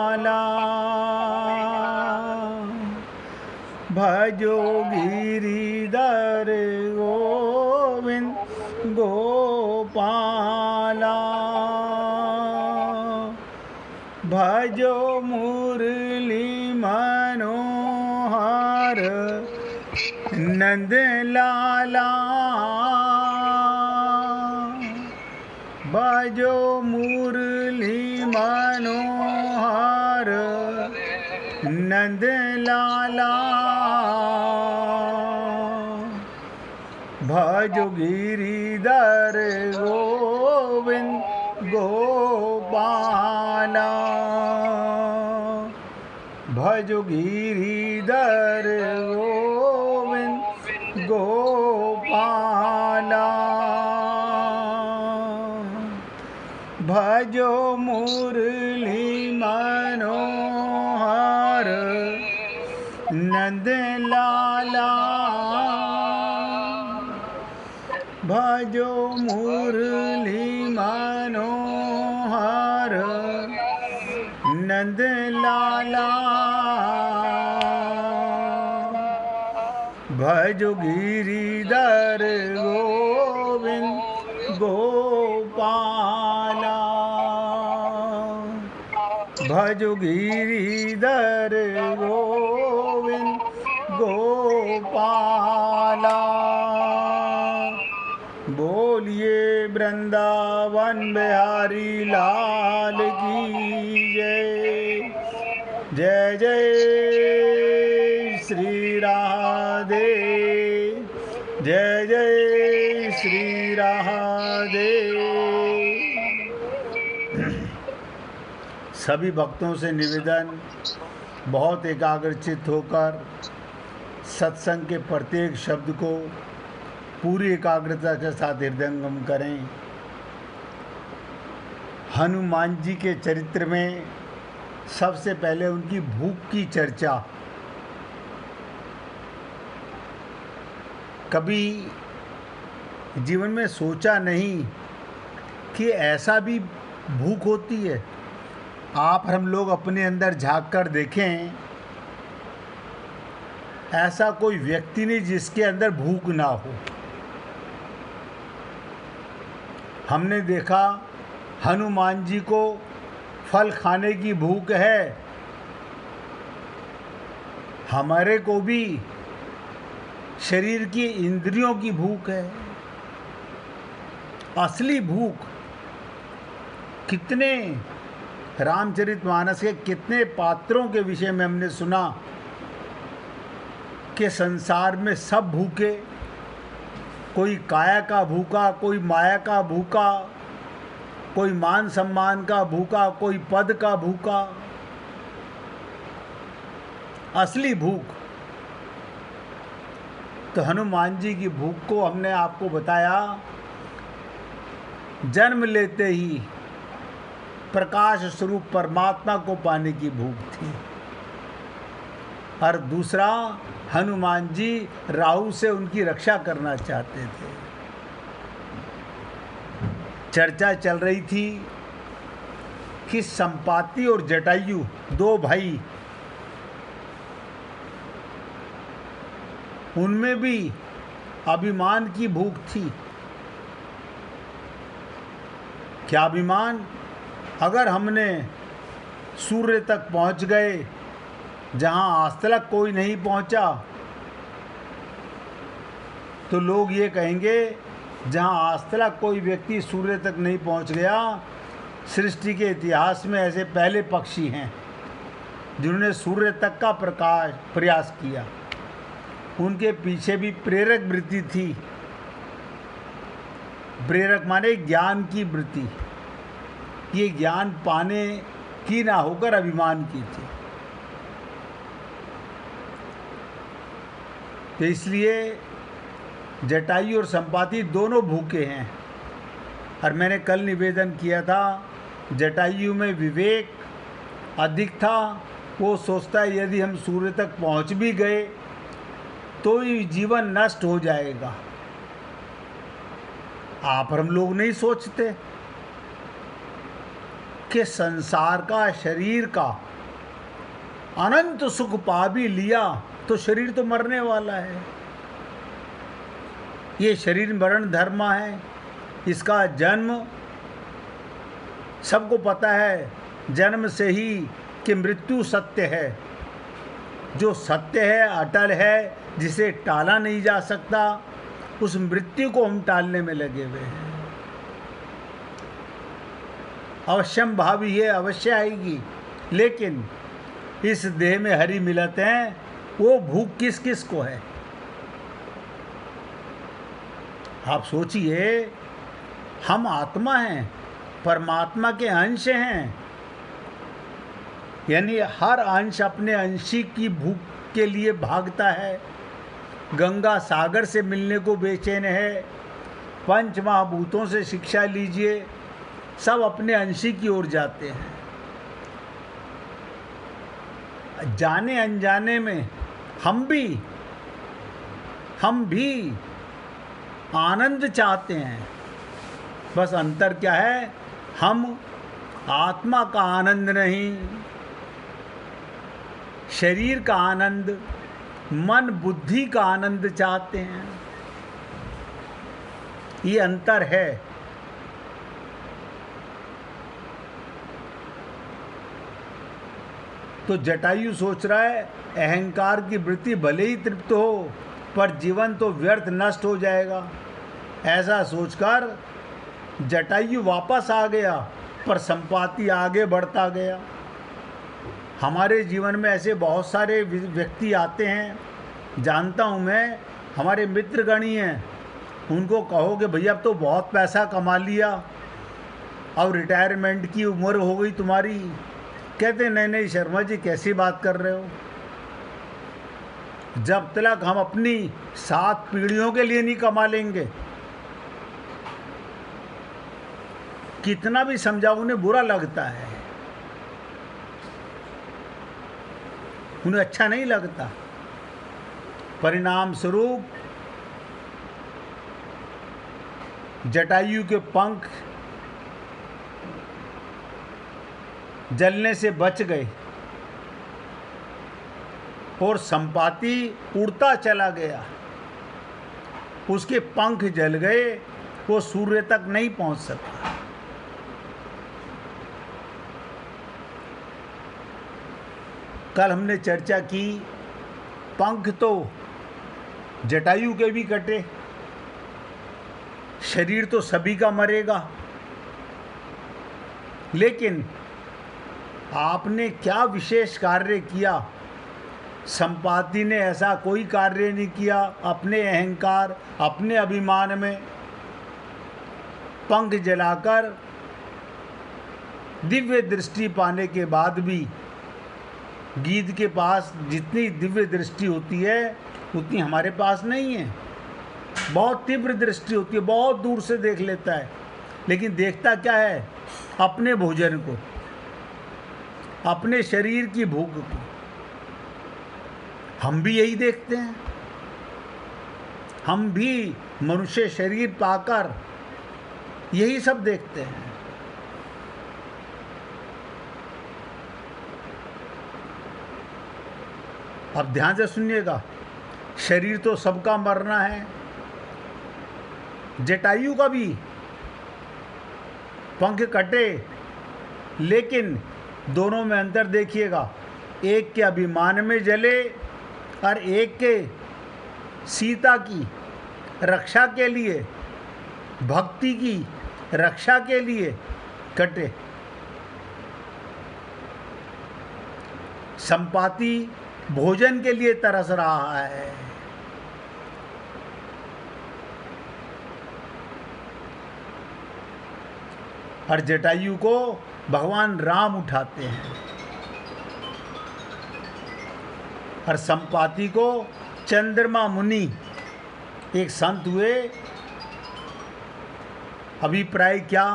माला भजो गिरिधर गोविंद गोपाला भजो मुरली मनोहर नंद लाला भजो मुरली मनोहर नंद लाला भजो गिरिधर गोविंद गोपाला भजो गिरिधर गोविंद गोपाला भजो मुरली मनोहर नंद लाला भजो मुरली मनोहर नंद लाला भजो गिरिधर गोविंद गोपाला भजो गिरिधर गोविंद गोपाला बोलिए वृंदावन बिहारी लाल की जय। जय जय श्री राधे, जय जय श्री राधे। सभी भक्तों से निवेदन, बहुत एकाग्रचित होकर सत्संग के प्रत्येक शब्द को पूरी एकाग्रता के साथ हृदयंगम करें। हनुमान जी के चरित्र में सबसे पहले उनकी भूख की चर्चा। कभी जीवन में सोचा नहीं कि ऐसा भी भूख होती है। आप हम लोग अपने अंदर झांक कर देखें, ऐसा कोई व्यक्ति नहीं जिसके अंदर भूख ना हो। हमने देखा हनुमान जी को फल खाने की भूख है, हमारे को भी शरीर की इंद्रियों की भूख है। असली भूख कितने रामचरितमानस के कितने पात्रों के विषय में हमने सुना कि संसार में सब भूखे, कोई काया का भूखा, कोई माया का भूखा, कोई मान सम्मान का भूखा, कोई पद का भूखा। असली भूख तो हनुमान जी की भूख को हमने आपको बताया, जन्म लेते ही प्रकाश स्वरूप परमात्मा को पाने की भूख थी। और दूसरा, हनुमान जी राहु से उनकी रक्षा करना चाहते थे। चर्चा चल रही थी कि संपाति और जटायु दो भाई, उनमें भी अभिमान की भूख थी। क्या अभिमान? अगर हमने सूर्य तक पहुंच गए जहां आज तक कोई नहीं पहुंचा, तो लोग ये कहेंगे जहां आज तक कोई व्यक्ति सूर्य तक नहीं पहुंच गया, सृष्टि के इतिहास में ऐसे पहले पक्षी हैं जिन्होंने सूर्य तक का प्रयास किया। उनके पीछे भी प्रेरक वृत्ति थी। प्रेरक माने ज्ञान की वृत्ति। ये ज्ञान पाने की ना होकर अभिमान की थी। तो इसलिए जटायु और संपाति दोनों भूखे हैं। और मैंने कल निवेदन किया था, जटायु में विवेक अधिक था। वो सोचता है यदि हम सूर्य तक पहुंच भी गए तो ये जीवन नष्ट हो जाएगा। आप हम लोग नहीं सोचते कि संसार का, शरीर का अनंत सुख पा भी लिया तो शरीर तो मरने वाला है। ये शरीर मरण धर्म है, इसका जन्म सबको पता है, जन्म से ही कि मृत्यु सत्य है। जो सत्य है, अटल है, जिसे टाला नहीं जा सकता, उस मृत्यु को हम टालने में लगे हुए हैं। अवश्यम भावी है, अवश्य आएगी, लेकिन इस देह में हरि मिलत हैं, वो भूख किस किस को है? आप सोचिए, हम आत्मा हैं, परमात्मा के अंश हैं, यानी हर अंश अपने अंशी की भूख के लिए भागता है। गंगा सागर से मिलने को बेचैन है, पंच महाभूतों से शिक्षा लीजिए, सब अपने अंशी की ओर जाते हैं। जाने अनजाने में हम भी आनंद चाहते हैं। बस अंतर क्या है, हम आत्मा का आनंद नहीं, शरीर का आनंद, मन बुद्धि का आनंद चाहते हैं। ये अंतर है। तो जटायु सोच रहा है, अहंकार की वृत्ति भले ही तृप्त हो, पर जीवन तो व्यर्थ नष्ट हो जाएगा। ऐसा सोचकर जटायु वापस आ गया, पर संपाति आगे बढ़ता गया। हमारे जीवन में ऐसे बहुत सारे व्यक्ति आते हैं, जानता हूँ मैं, हमारे मित्रगण ही हैं। उनको कहोगे भैया अब तो बहुत पैसा कमा लिया, अब रिटायरमेंट की उम्र हो गई तुम्हारी, कहते नहीं नहीं शर्मा जी कैसी बात कर रहे हो। जब तक हम अपनी 7 पीढ़ियों के लिए नहीं कमा लेंगे, कितना भी समझाओ उन्हें बुरा लगता है, उन्हें अच्छा नहीं लगता। परिणाम स्वरूप जटायु के पंख जलने से बच गए और संपाति उड़ता चला गया। उसके पंख जल गए, वो सूर्य तक नहीं पहुंच सका। कल हमने चर्चा की, पंख तो जटायु के भी कटे, शरीर तो सभी का मरेगा, लेकिन आपने क्या विशेष कार्य किया? संपाति ने ऐसा कोई कार्य नहीं किया। अपने अहंकार, अपने अभिमान में पंख जलाकर दिव्य दृष्टि पाने के बाद भी, गीध के पास जितनी दिव्य दृष्टि होती है उतनी हमारे पास नहीं है। बहुत तीव्र दृष्टि होती है, बहुत दूर से देख लेता है, लेकिन देखता क्या है? अपने भोजन को, अपने शरीर की भूख को। हम भी यही देखते हैं, हम भी मनुष्य शरीर पाकर यही सब देखते हैं। अब ध्यान से सुनिएगा, शरीर तो सबका मरना है, जटायु का भी पंख कटे, लेकिन दोनों में अंतर देखिएगा। एक के अभिमान में जले और एक के सीता की रक्षा के लिए, भक्ति की रक्षा के लिए कटे। संपाति भोजन के लिए तरस रहा है, और जटायु को भगवान राम उठाते हैं, और संपाति को चंद्रमा मुनि, एक संत हुए, अभिप्राय क्या?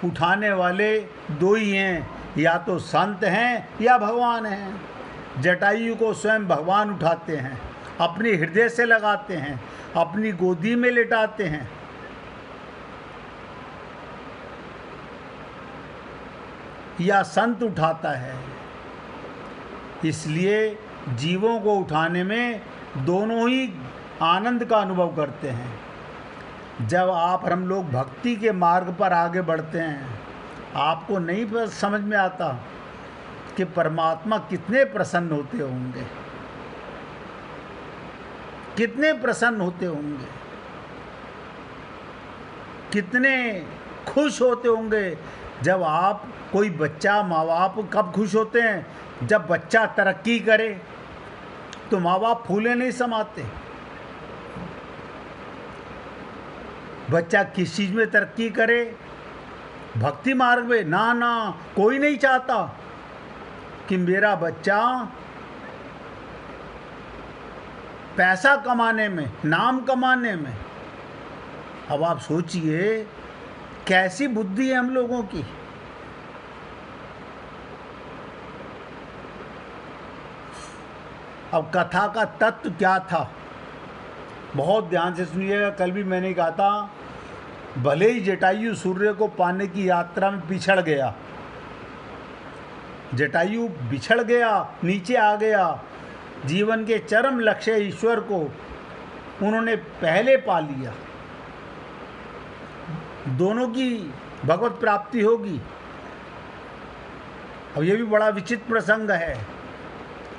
उठाने वाले 2 ही हैं, या तो संत हैं या भगवान हैं। जटायु को स्वयं भगवान उठाते हैं, अपने हृदय से लगाते हैं, अपनी गोदी में लेटाते हैं। या संत उठाता है, इसलिए जीवों को उठाने में दोनों ही आनंद का अनुभव करते हैं। जब आप हम लोग भक्ति के मार्ग पर आगे बढ़ते हैं, आपको नहीं समझ में आता कि परमात्मा कितने प्रसन्न होते होंगे, कितने प्रसन्न होते होंगे, कितने खुश होते होंगे। जब आप कोई बच्चा, माँ बाप कब खुश होते हैं? जब बच्चा तरक्की करे तो माँ बाप फूले नहीं समाते। बच्चा किस चीज़ में तरक्की करे? भक्ति मार्ग में? ना ना, कोई नहीं चाहता कि मेरा बच्चा पैसा कमाने में, नाम कमाने में। अब आप सोचिए कैसी बुद्धि है हम लोगों की। अब कथा का तत्व क्या था, बहुत ध्यान से सुनिएगा। कल भी मैंने कहा था, भले ही जटायु सूर्य को पाने की यात्रा में पिछड़ गया, जटायु बिछड़ गया, नीचे आ गया, जीवन के चरम लक्ष्य ईश्वर को उन्होंने पहले पा लिया। दोनों की भगवत प्राप्ति होगी। अब ये भी बड़ा विचित्र प्रसंग है।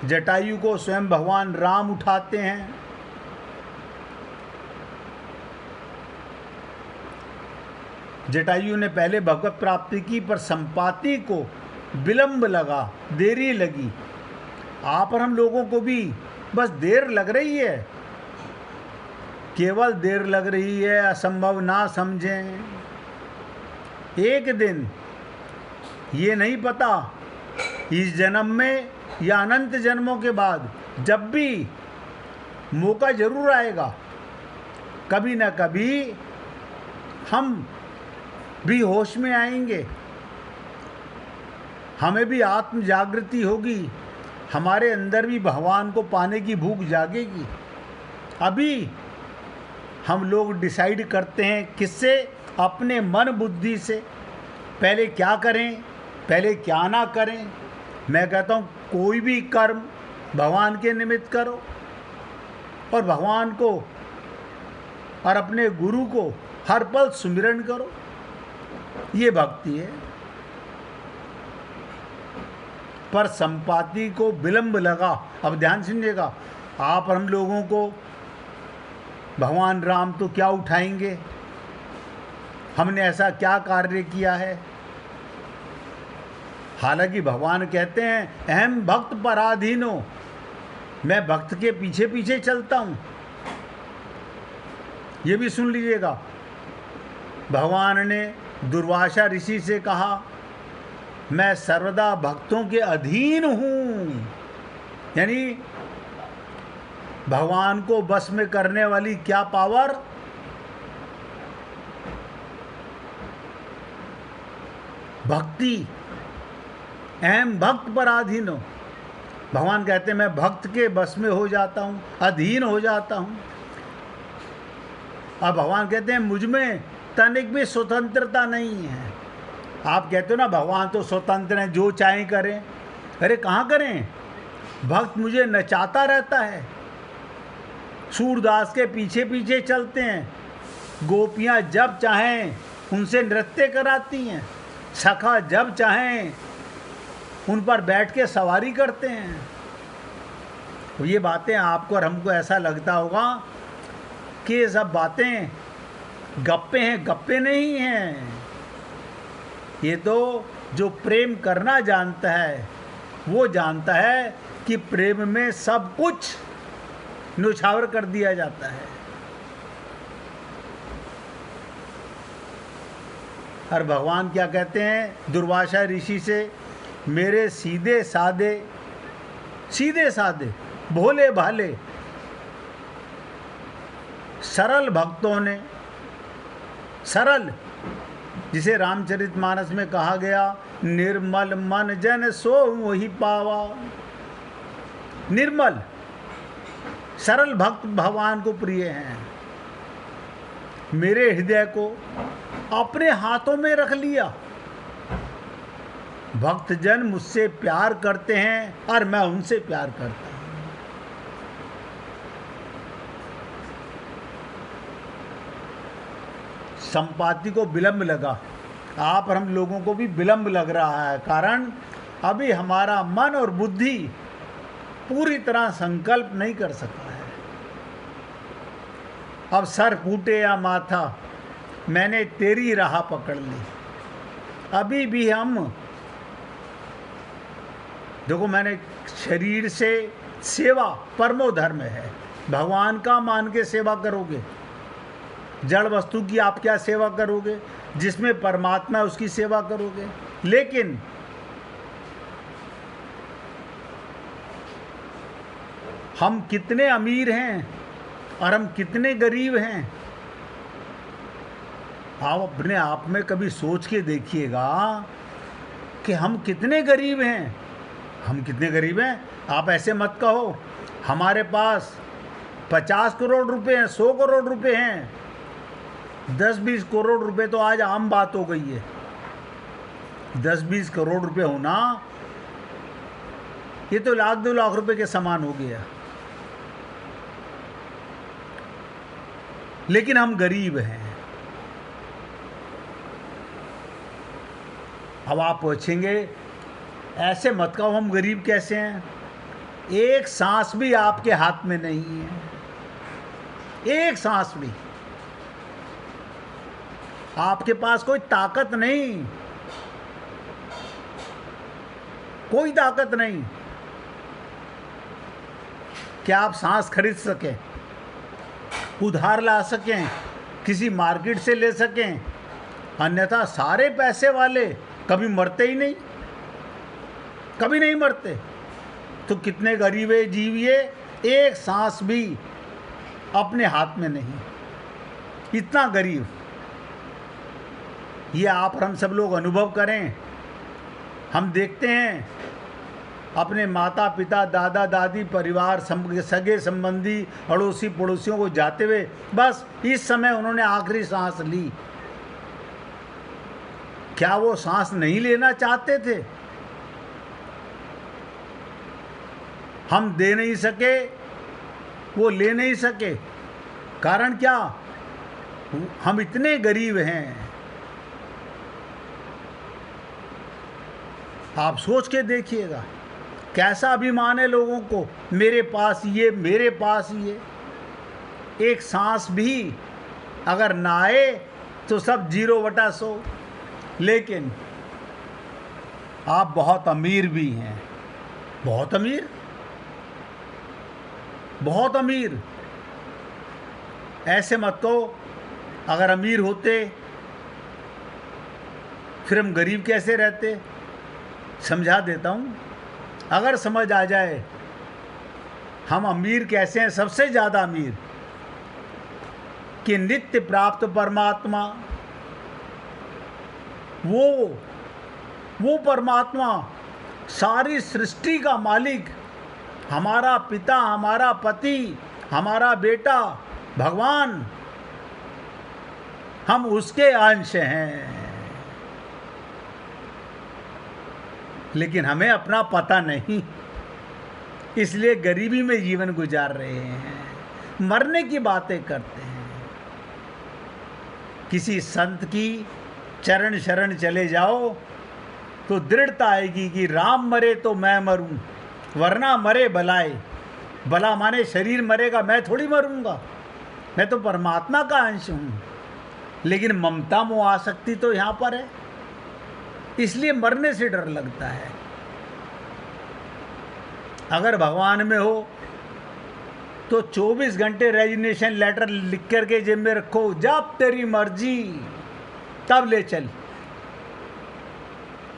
जटायु को स्वयं भगवान राम उठाते हैं। जटायु ने पहले भगवत प्राप्ति की, पर संपाति को विलंब लगा, देरी लगी। आप और हम लोगों को भी बस देर लग रही है, केवल देर लग रही है। असंभव ना समझें। एक दिन ये नहीं पता, इस जन्म में या अनंत जन्मों के बाद, जब भी मौका जरूर आएगा, कभी ना कभी हम भी होश में आएंगे, हमें भी आत्म जागृति होगी, हमारे अंदर भी भगवान को पाने की भूख जागेगी। अभी हम लोग डिसाइड करते हैं किससे? अपने मन बुद्धि से। पहले क्या करें, पहले क्या ना करें। मैं कहता हूँ कोई भी कर्म भगवान के निमित्त करो, और भगवान को और अपने गुरु को हर पल सुमिरन करो। ये भक्ति है। पर संपाति को विलंब लगा। अब ध्यान सुनिएगा, आप हम लोगों को भगवान राम तो क्या उठाएंगे? हमने ऐसा क्या कार्य किया है? हालांकि भगवान कहते हैं, अहम भक्त पराधीनो, मैं भक्त के पीछे पीछे चलता हूं। ये भी सुन लीजिएगा, भगवान ने दुर्वासा ऋषि से कहा, मैं सर्वदा भक्तों के अधीन हूं। यानी भगवान को बस में करने वाली क्या पावर? भक्ति। अहम भक्त पराधीन हो। भगवान कहते हैं मैं भक्त के बस में हो जाता हूं, अधीन हो जाता हूं। अब भगवान कहते हैं मुझ में तनिक भी स्वतंत्रता नहीं है। आप कहते हो ना भगवान तो स्वतंत्र हैं, जो चाहें करें। अरे कहाँ करें? भक्त मुझे नचाता रहता है, सूरदास के पीछे पीछे चलते हैं, गोपियाँ जब चाहें उनसे नृत्य कराती हैं, सखा जब चाहें उन पर बैठ के सवारी करते हैं। तो ये बातें आपको और हमको ऐसा लगता होगा कि ये सब बातें गप्पे हैं, गप्पे नहीं हैं। ये तो जो प्रेम करना जानता है वो जानता है कि प्रेम में सब कुछ न्यौछावर कर दिया जाता है। और भगवान क्या कहते हैं दुर्वासा ऋषि से, मेरे सीधे साधे भोले भाले सरल भक्तों ने, सरल जिसे रामचरितमानस में कहा गया, निर्मल मन जन सो मोहि पावा। निर्मल सरल भक्त भगवान को प्रिय हैं। मेरे हृदय को अपने हाथों में रख लिया। भक्तजन मुझसे प्यार करते हैं और मैं उनसे प्यार करता हूं। संपाति को विलंब लगा, आप और हम लोगों को भी विलंब लग रहा है, कारण अभी हमारा मन और बुद्धि पूरी तरह संकल्प नहीं कर सका है। अब सर फूटे या माथा, मैंने तेरी राह पकड़ ली। अभी भी हम देखो, मैंने शरीर से सेवा परमो धर्म है, भगवान का मान के सेवा करोगे। जड़ वस्तु की आप क्या सेवा करोगे? जिसमें परमात्मा है उसकी सेवा करोगे। लेकिन हम कितने अमीर हैं और हम कितने गरीब हैं, आप अपने आप में कभी सोच के देखिएगा कि हम कितने गरीब हैं। हम कितने गरीब हैं? आप ऐसे मत कहो हमारे पास 50 करोड़ रुपए हैं, 100 करोड़ रुपए हैं। 10-20 करोड़ रुपए तो आज आम बात हो गई है। 10-20 करोड़ रुपए होना ये तो 1-2 लाख रुपए के समान हो गया। लेकिन हम गरीब हैं। अब आप पूछेंगे ऐसे मत कहो, हम गरीब कैसे हैं? एक सांस भी आपके हाथ में नहीं है, एक सांस भी। आपके पास कोई ताकत नहीं, कोई ताकत नहीं कि आप सांस खरीद सकें, उधार ला सकें, किसी मार्केट से ले सकें। अन्यथा सारे पैसे वाले कभी मरते ही नहीं, कभी नहीं मरते। तो कितने गरीबे जीव ये, एक सांस भी अपने हाथ में नहीं, इतना गरीब। ये आप और हम सब लोग अनुभव करें। हम देखते हैं अपने माता पिता, दादा दादी, परिवार, सगे संबंधी, अड़ोसी पड़ोसियों को जाते हुए, बस इस समय उन्होंने आखिरी सांस ली। क्या वो सांस नहीं लेना चाहते थे? हम दे नहीं सके, वो ले नहीं सके। कारण क्या? हम इतने गरीब हैं। आप सोच के देखिएगा कैसा अभिमान है लोगों को, मेरे पास ये, मेरे पास ये। एक सांस भी अगर ना आए तो सब 0/100। लेकिन आप बहुत अमीर भी हैं, बहुत अमीर, बहुत अमीर। ऐसे मत कहो अगर अमीर होते फिर हम गरीब कैसे रहते। समझा देता हूँ, अगर समझ आ जाए हम अमीर कैसे हैं, सबसे ज़्यादा अमीर कि नित्य प्राप्त परमात्मा, वो परमात्मा सारी सृष्टि का मालिक, हमारा पिता, हमारा पति, हमारा बेटा भगवान, हम उसके अंश हैं। लेकिन हमें अपना पता नहीं, इसलिए गरीबी में जीवन गुजार रहे हैं, मरने की बातें करते हैं। किसी संत की चरण शरण चले जाओ तो दृढ़ता आएगी कि राम मरे तो मैं मरूं, वरना मरे बलाए। भला माने शरीर मरेगा, मैं थोड़ी मरूंगा, मैं तो परमात्मा का अंश हूँ। लेकिन ममता मोह आसक्ति तो यहाँ पर है, इसलिए मरने से डर लगता है। अगर भगवान में हो तो 24 घंटे रेजिग्नेशन लेटर लिख करके जेब में रखो, जब तेरी मर्जी तब ले चल।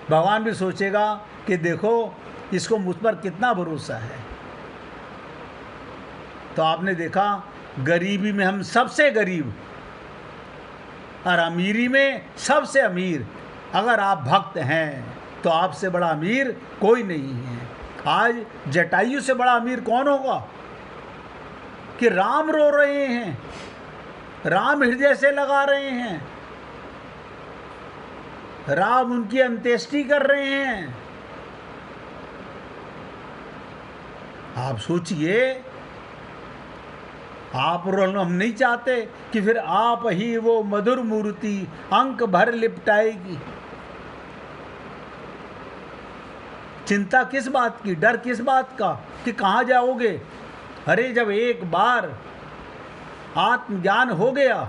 भगवान भी सोचेगा कि देखो इसको मुझ पर कितना भरोसा है। तो आपने देखा गरीबी में हम सबसे गरीब और अमीरी में सबसे अमीर। अगर आप भक्त हैं तो आपसे बड़ा अमीर कोई नहीं है। आज जटायु से बड़ा अमीर कौन होगा कि राम रो रहे हैं, राम हृदय से लगा रहे हैं, राम उनकी अंत्येष्टि कर रहे हैं। आप सोचिए, आप और हम नहीं चाहते कि फिर आप ही वो मधुर मूर्ति अंक भर लिपटाएगी। चिंता किस बात की, डर किस बात का कि कहाँ जाओगे? अरे जब एक बार आत्मज्ञान हो गया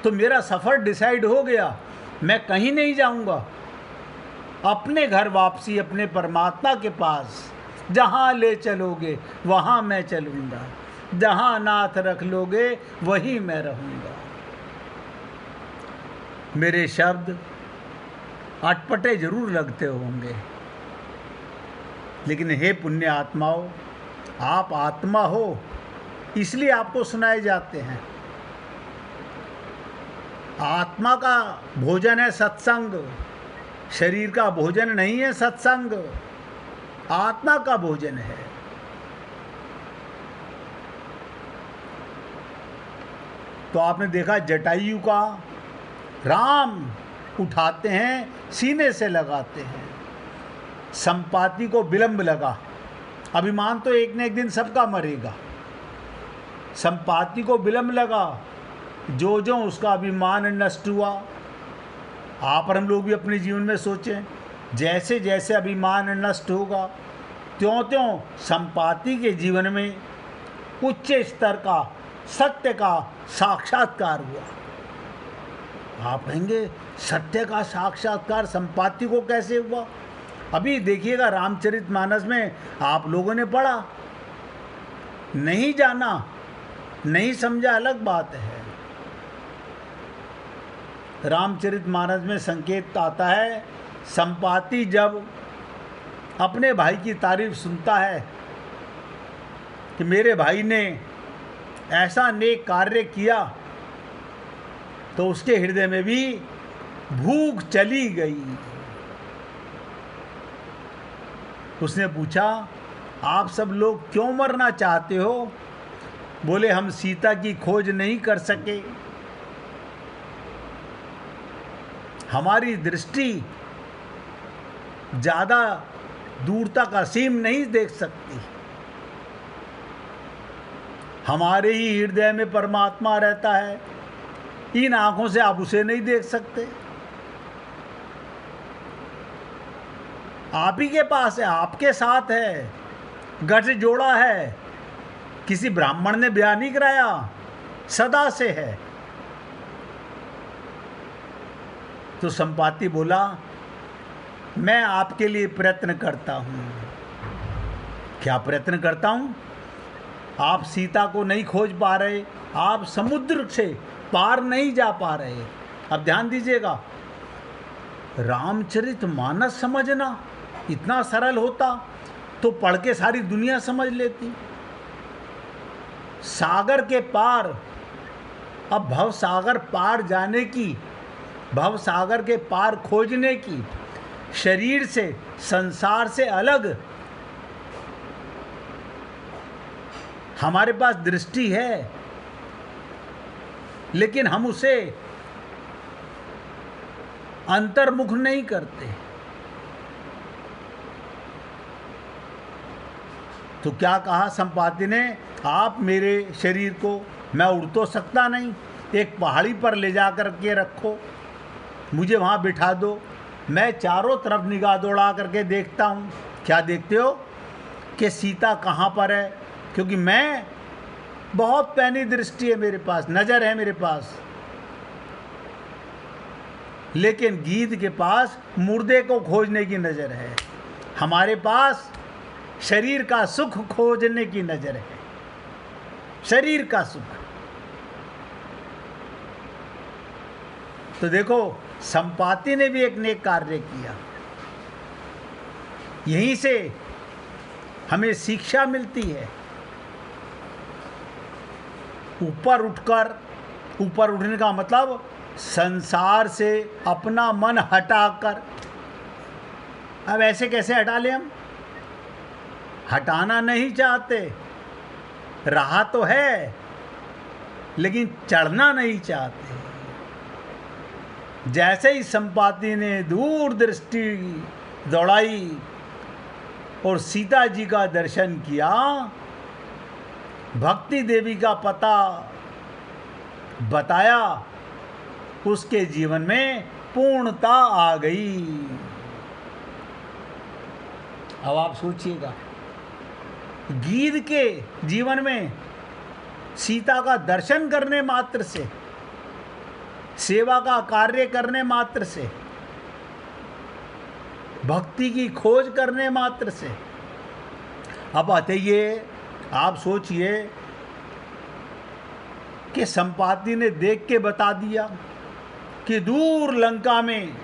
तो मेरा सफ़र डिसाइड हो गया, मैं कहीं नहीं जाऊंगा, अपने घर वापसी, अपने परमात्मा के पास। जहाँ ले चलोगे वहाँ मैं चलूँगा, जहाँ नाथ रख लोगे वहीं मैं रहूँगा। मेरे शब्द अटपटे जरूर लगते होंगे, लेकिन हे पुण्य आत्माओं, आप आत्मा हो इसलिए आपको सुनाए जाते हैं। आत्मा का भोजन है सत्संग, शरीर का भोजन नहीं है सत्संग, आत्मा का भोजन है। तो आपने देखा जटायु का राम उठाते हैं, सीने से लगाते हैं। संपाति को विलंब लगा, अभिमान तो एक न एक दिन सबका मरेगा। संपाति को विलंब लगा, जो जो उसका अभिमान नष्ट हुआ। आप और हम लोग भी अपने जीवन में सोचें, जैसे जैसे अभिमान नष्ट होगा त्यों त्यों संपाति के जीवन में उच्च स्तर का सत्य का साक्षात्कार हुआ। आप कहेंगे सत्य का साक्षात्कार संपाति को कैसे हुआ? अभी देखिएगा रामचरितमानस में आप लोगों ने पढ़ा, नहीं जाना, नहीं समझा अलग बात है। रामचरितमानस में संकेत आता है, संपाति जब अपने भाई की तारीफ सुनता है कि मेरे भाई ने ऐसा नेक कार्य किया, तो उसके हृदय में भी भूख चली गई। उसने पूछा, आप सब लोग क्यों मरना चाहते हो? बोले, हम सीता की खोज नहीं कर सके, हमारी दृष्टि ज़्यादा दूर तक असीम नहीं देख सकती, हमारे ही हृदय में परमात्मा रहता है, इन आंखों से आप उसे नहीं देख सकते। आप ही के पास है, आपके साथ है, गठ जोड़ा है, किसी ब्राह्मण ने ब्याह नहीं कराया, सदा से है। तो संपाति बोला, मैं आपके लिए प्रयत्न करता हूँ। क्या प्रयत्न करता हूँ? आप सीता को नहीं खोज पा रहे, आप समुद्र से पार नहीं जा पा रहे। अब ध्यान दीजिएगा, रामचरितमानस समझना इतना सरल होता तो पढ़ के सारी दुनिया समझ लेती। सागर के पार, अब भव सागर पार जाने की, भव सागर के पार खोजने की, शरीर से, संसार से अलग हमारे पास दृष्टि है, लेकिन हम उसे अंतर्मुख नहीं करते। तो क्या कहा संपाति ने, आप मेरे शरीर को, मैं उड़ तो सकता नहीं, एक पहाड़ी पर ले जा कर के रखो, मुझे वहाँ बिठा दो, मैं चारों तरफ निगाह दौड़ा करके देखता हूँ। क्या देखते हो? कि सीता कहाँ पर है, क्योंकि मैं बहुत पैनी दृष्टि है मेरे पास, नज़र है मेरे पास, लेकिन गीध के पास मुर्दे को खोजने की नज़र है, हमारे पास शरीर का सुख खोजने की नज़र है, शरीर का सुख। तो देखो, संपाति ने भी एक नेक कार्य किया। यहीं से हमें शिक्षा मिलती है, ऊपर उठकर, ऊपर उठने का मतलब संसार से अपना मन हटाकर। अब ऐसे कैसे हटा लें हम? हटाना नहीं चाहते, रहा तो है, लेकिन चढ़ना नहीं चाहते। जैसे ही संपाति ने दूर दृष्टि दौड़ाई और सीता जी का दर्शन किया, भक्ति देवी का पता बताया, उसके जीवन में पूर्णता आ गई। अब आप सोचिएगा, गीध के जीवन में सीता का दर्शन करने मात्र से, सेवा का कार्य करने मात्र से, भक्ति की खोज करने मात्र से, अब आइए आप सोचिए कि संपाति ने देख के बता दिया कि दूर लंका में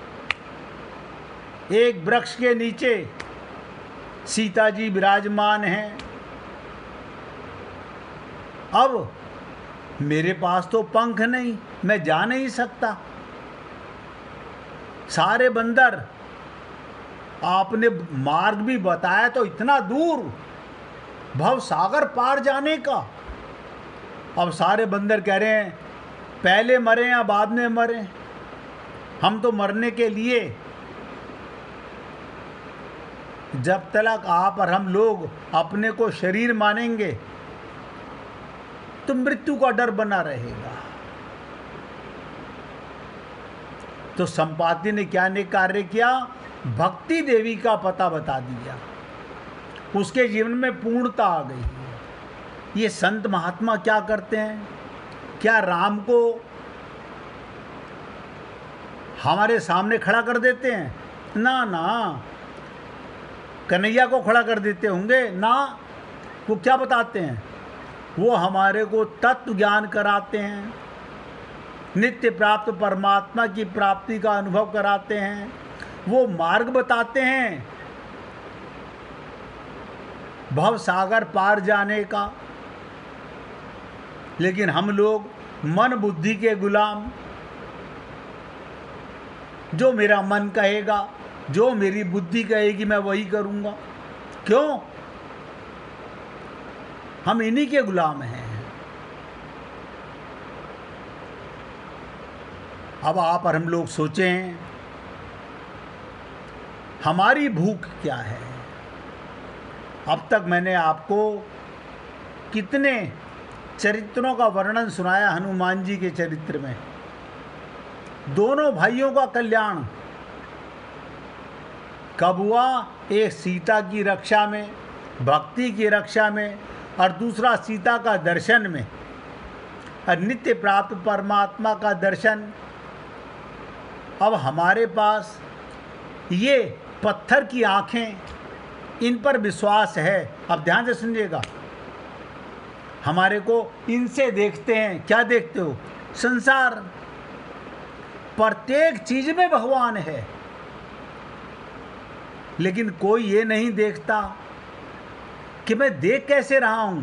एक वृक्ष के नीचे सीता जी विराजमान हैं। अब मेरे पास तो पंख नहीं, मैं जा नहीं सकता। सारे बंदर, आपने मार्ग भी बताया तो इतना दूर भव सागर पार जाने का। अब सारे बंदर कह रहे हैं पहले मरे या बाद में मरे, हम तो मरने के लिए, जब तक आप और हम लोग अपने को शरीर मानेंगे तो मृत्यु का डर बना रहेगा। तो संपाति ने क्या ने कार्य किया, भक्ति देवी का पता बता दिया, उसके जीवन में पूर्णता आ गई। ये संत महात्मा क्या करते हैं, क्या राम को हमारे सामने खड़ा कर देते हैं? ना ना, कन्हैया को खड़ा कर देते होंगे ना। वो क्या बताते हैं? वो हमारे को तत्व ज्ञान कराते हैं, नित्य प्राप्त परमात्मा की प्राप्ति का अनुभव कराते हैं, वो मार्ग बताते हैं भव सागर पार जाने का। लेकिन हम लोग मन बुद्धि के गुलाम, जो मेरा मन कहेगा, जो मेरी बुद्धि कहेगी मैं वही करूँगा। क्यों? हम इन्हीं के गुलाम हैं। अब आप और हम लोग सोचें, हमारी भूख क्या है? अब तक मैंने आपको कितने चरित्रों का वर्णन सुनाया हनुमान जी के चरित्र में। दोनों भाइयों का कल्याण कब हुआ? एक सीता की रक्षा में, भक्ति की रक्षा में, और दूसरा सीता का दर्शन में, और नित्य प्राप्त परमात्मा का दर्शन। अब हमारे पास ये पत्थर की आँखें, इन पर विश्वास है। अब ध्यान से सुनिएगा, हमारे को इनसे देखते हैं। क्या देखते हो? संसार, प्रत्येक चीज में भगवान है, लेकिन कोई ये नहीं देखता कि मैं देख कैसे रहा हूं।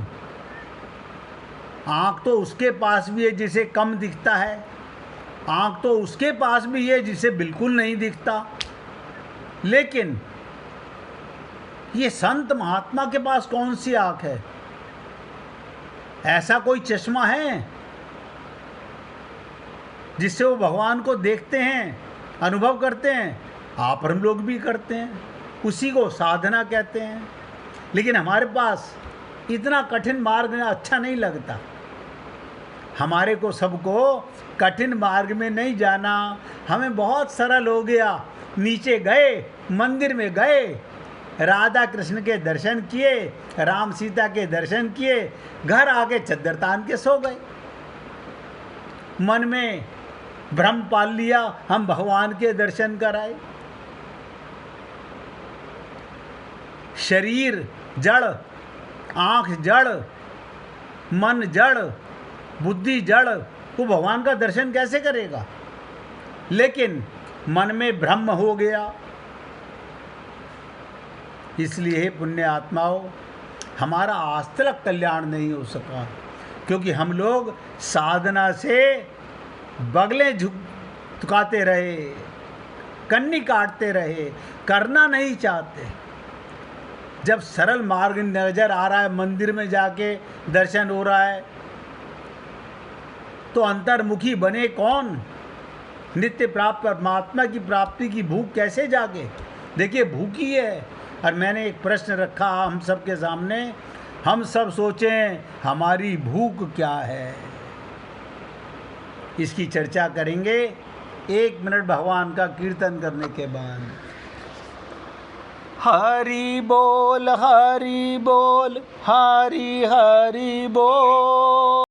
आंख तो उसके पास भी है जिसे कम दिखता है, आंख तो उसके पास भी है जिसे बिल्कुल नहीं दिखता। लेकिन ये संत महात्मा के पास कौन सी आंख है? ऐसा कोई चश्मा है जिससे वो भगवान को देखते हैं, अनुभव करते हैं? आप और हम लोग भी करते हैं, उसी को साधना कहते हैं। लेकिन हमारे पास इतना कठिन मार्ग अच्छा नहीं लगता। हमारे को सबको कठिन मार्ग में नहीं जाना, हमें बहुत सरल हो गया। नीचे गए, मंदिर में गए, राधा कृष्ण के दर्शन किए, राम सीता के दर्शन किए, घर आके चद्दर तान के सो गए। मन में भ्रम पाल लिया हम भगवान के दर्शन कराए। शरीर जड़, आँख जड़, मन जड़, बुद्धि जड़, वो भगवान का दर्शन कैसे करेगा? लेकिन मन में भ्रम हो गया। इसलिए हे पुण्य आत्माओं, हमारा आज तक कल्याण नहीं हो सका, क्योंकि हम लोग साधना से बगलें झुकाते रहे, कन्नी काटते रहे, करना नहीं चाहते। जब सरल मार्ग नजर आ रहा है, मंदिर में जाके दर्शन हो रहा है, तो अंतर्मुखी बने कौन? नित्य प्राप्त परमात्मा की प्राप्ति की भूख कैसे जागे? देखिए भूखी है। और मैंने एक प्रश्न रखा हम सब के सामने, हम सब सोचें हमारी भूख क्या है। इसकी चर्चा करेंगे 1 मिनट भगवान का कीर्तन करने के बाद। हरि बोल हरि बोल, हरि हरि बोल।